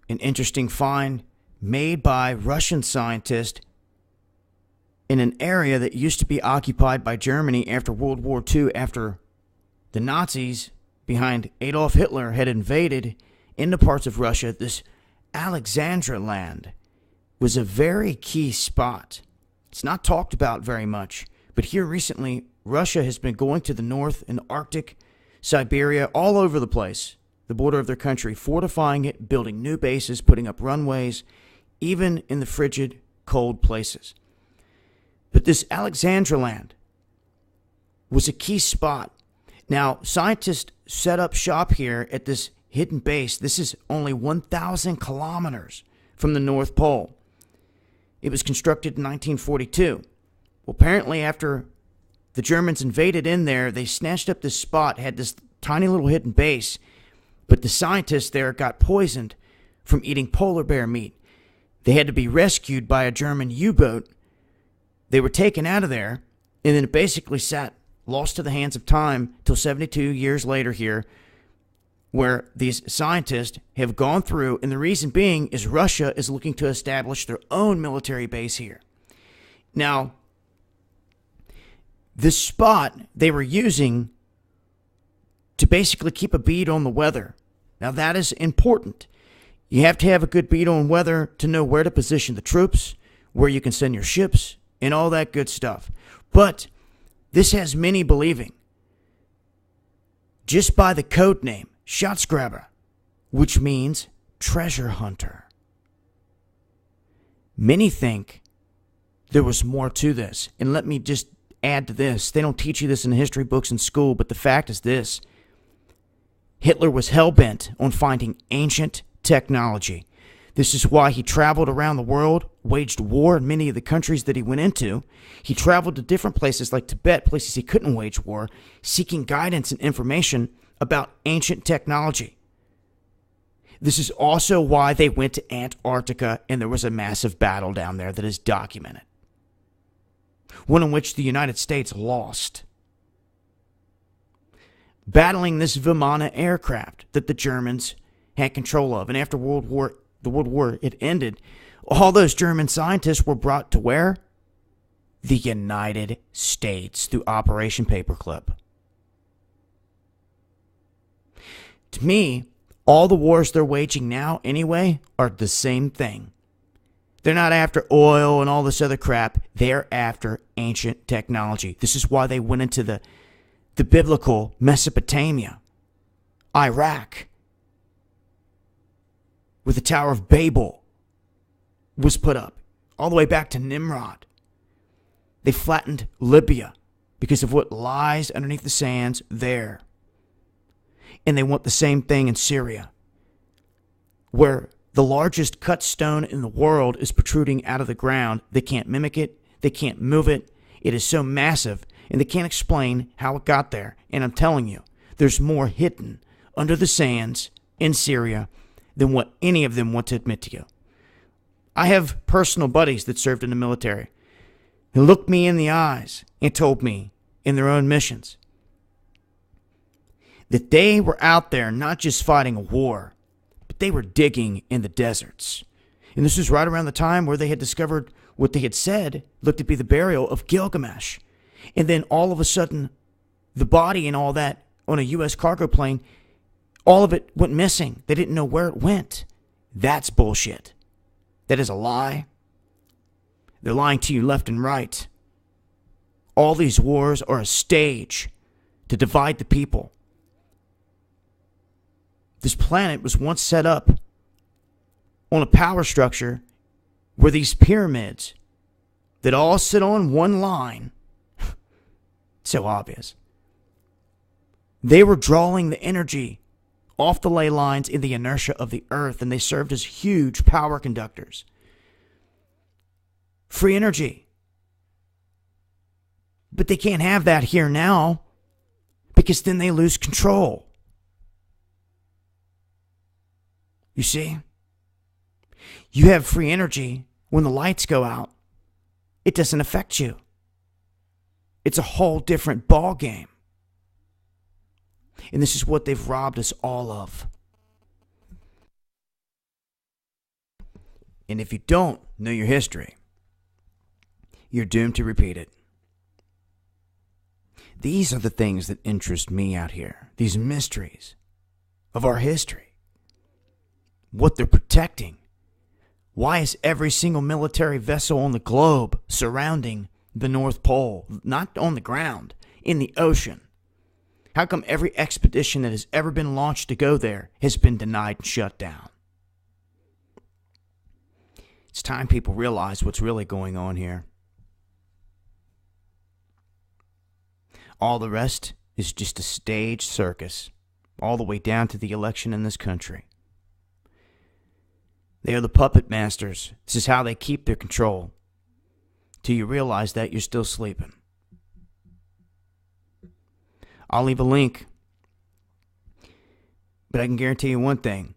an interesting find made by Russian scientists in an area that used to be occupied by Germany after World War II, after the Nazis behind Adolf Hitler had invaded into parts of Russia. This Alexandra land was a very key spot. It's not talked about very much, but here recently, Russia has been going to the north and Arctic, Siberia, all over the place, the border of their country, fortifying it, building new bases, putting up runways, even in the frigid, cold places. But this Alexandra land was a key spot. Now, scientists set up shop here at this hidden base. This is only 1,000 kilometers from the North Pole. It was constructed in 1942. Well, apparently after the Germans invaded in there, they snatched up this spot, had this tiny little hidden base, but the scientists there got poisoned from eating polar bear meat. They had to be rescued by a German U-boat. They were taken out of there, and then it basically sat lost to the hands of time till 72 years later here, where these scientists have gone through, and the reason being is Russia is looking to establish their own military base here. Now, this spot they were using to basically keep a bead on the weather. Now, that is important. You have to have a good bead on weather to know where to position the troops, where you can send your ships, and all that good stuff. But this has many believing, just by the code name, Schatzgraber, which means treasure hunter. Many think there was more to this. And let me just add to this. They don't teach you this in history books in school, but the fact is this. Hitler was hell-bent on finding ancient technology. This is why he traveled around the world, waged war in many of the countries that he went into. He traveled to different places like Tibet, places he couldn't wage war, seeking guidance and information about ancient technology. This is also why they went to Antarctica, and there was a massive battle down there that is documented. One in which the United States lost. Battling this Vimana aircraft that the Germans had control of. And after the World War it ended, all those German scientists were brought to where? The United States through Operation Paperclip. To me, all the wars they're waging now anyway are the same thing. They're not after oil and all this other crap. They're after ancient technology. This is why they went into the biblical Mesopotamia, Iraq, where the Tower of Babel was put up, all the way back to Nimrod. They flattened Libya because of what lies underneath the sands there. And they want the same thing in Syria, where the largest cut stone in the world is protruding out of the ground. They can't mimic it. They can't move it. It is so massive, and they can't explain how it got there. And I'm telling you, there's more hidden under the sands in Syria than what any of them want to admit to you. I have personal buddies that served in the military who looked me in the eyes and told me in their own missions that they were out there not just fighting a war, but they were digging in the deserts. And this was right around the time where they had discovered what they had said looked to be the burial of Gilgamesh. And then all of a sudden, the body and all that on a U.S. cargo plane, all of it went missing. They didn't know where it went. That's bullshit. That is a lie. They're lying to you left and right. All these wars are a stage to divide the people. This planet was once set up on a power structure where these pyramids that all sit on one line, so obvious, they were drawing the energy off the ley lines in the inertia of the earth, and they served as huge power conductors. Free energy. But they can't have that here now, because then they lose control. You see? You have free energy when the lights go out. It doesn't affect you. It's a whole different ball game. And this is what they've robbed us all of. And if you don't know your history, you're doomed to repeat it. These are the things that interest me out here. These mysteries of our history. What they're protecting. Why is every single military vessel on the globe surrounding the North Pole? Not on the ground, in the ocean. How come every expedition that has ever been launched to go there has been denied and shut down? It's time people realize what's really going on here. All the rest is just a staged circus, all the way down to the election in this country. They are the puppet masters. This is how they keep their control. Till you realize that you're still sleeping. I'll leave a link. But I can guarantee you one thing.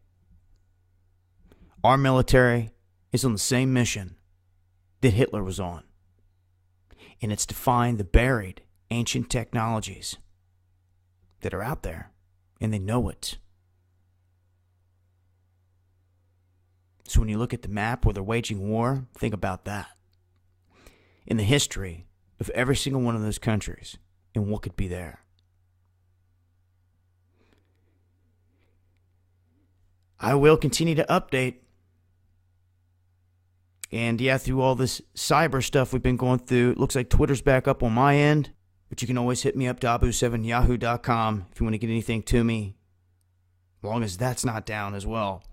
Our military is on the same mission that Hitler was on. And it's to find the buried ancient technologies that are out there. And they know it. So when you look at the map where they're waging war, think about that. In the history of every single one of those countries and what could be there. I will continue to update. And yeah, through all this cyber stuff we've been going through, it looks like Twitter's back up on my end. But you can always hit me up, dabu7yahoo.com, if you want to get anything to me. As long as that's not down as well.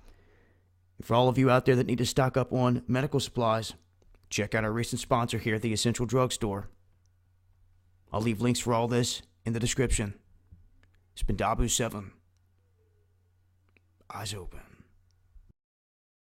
For all of you out there that need to stock up on medical supplies, check out our recent sponsor here at the Essential Drug Store. I'll leave links for all this in the description. It's been Dabu7. Eyes open.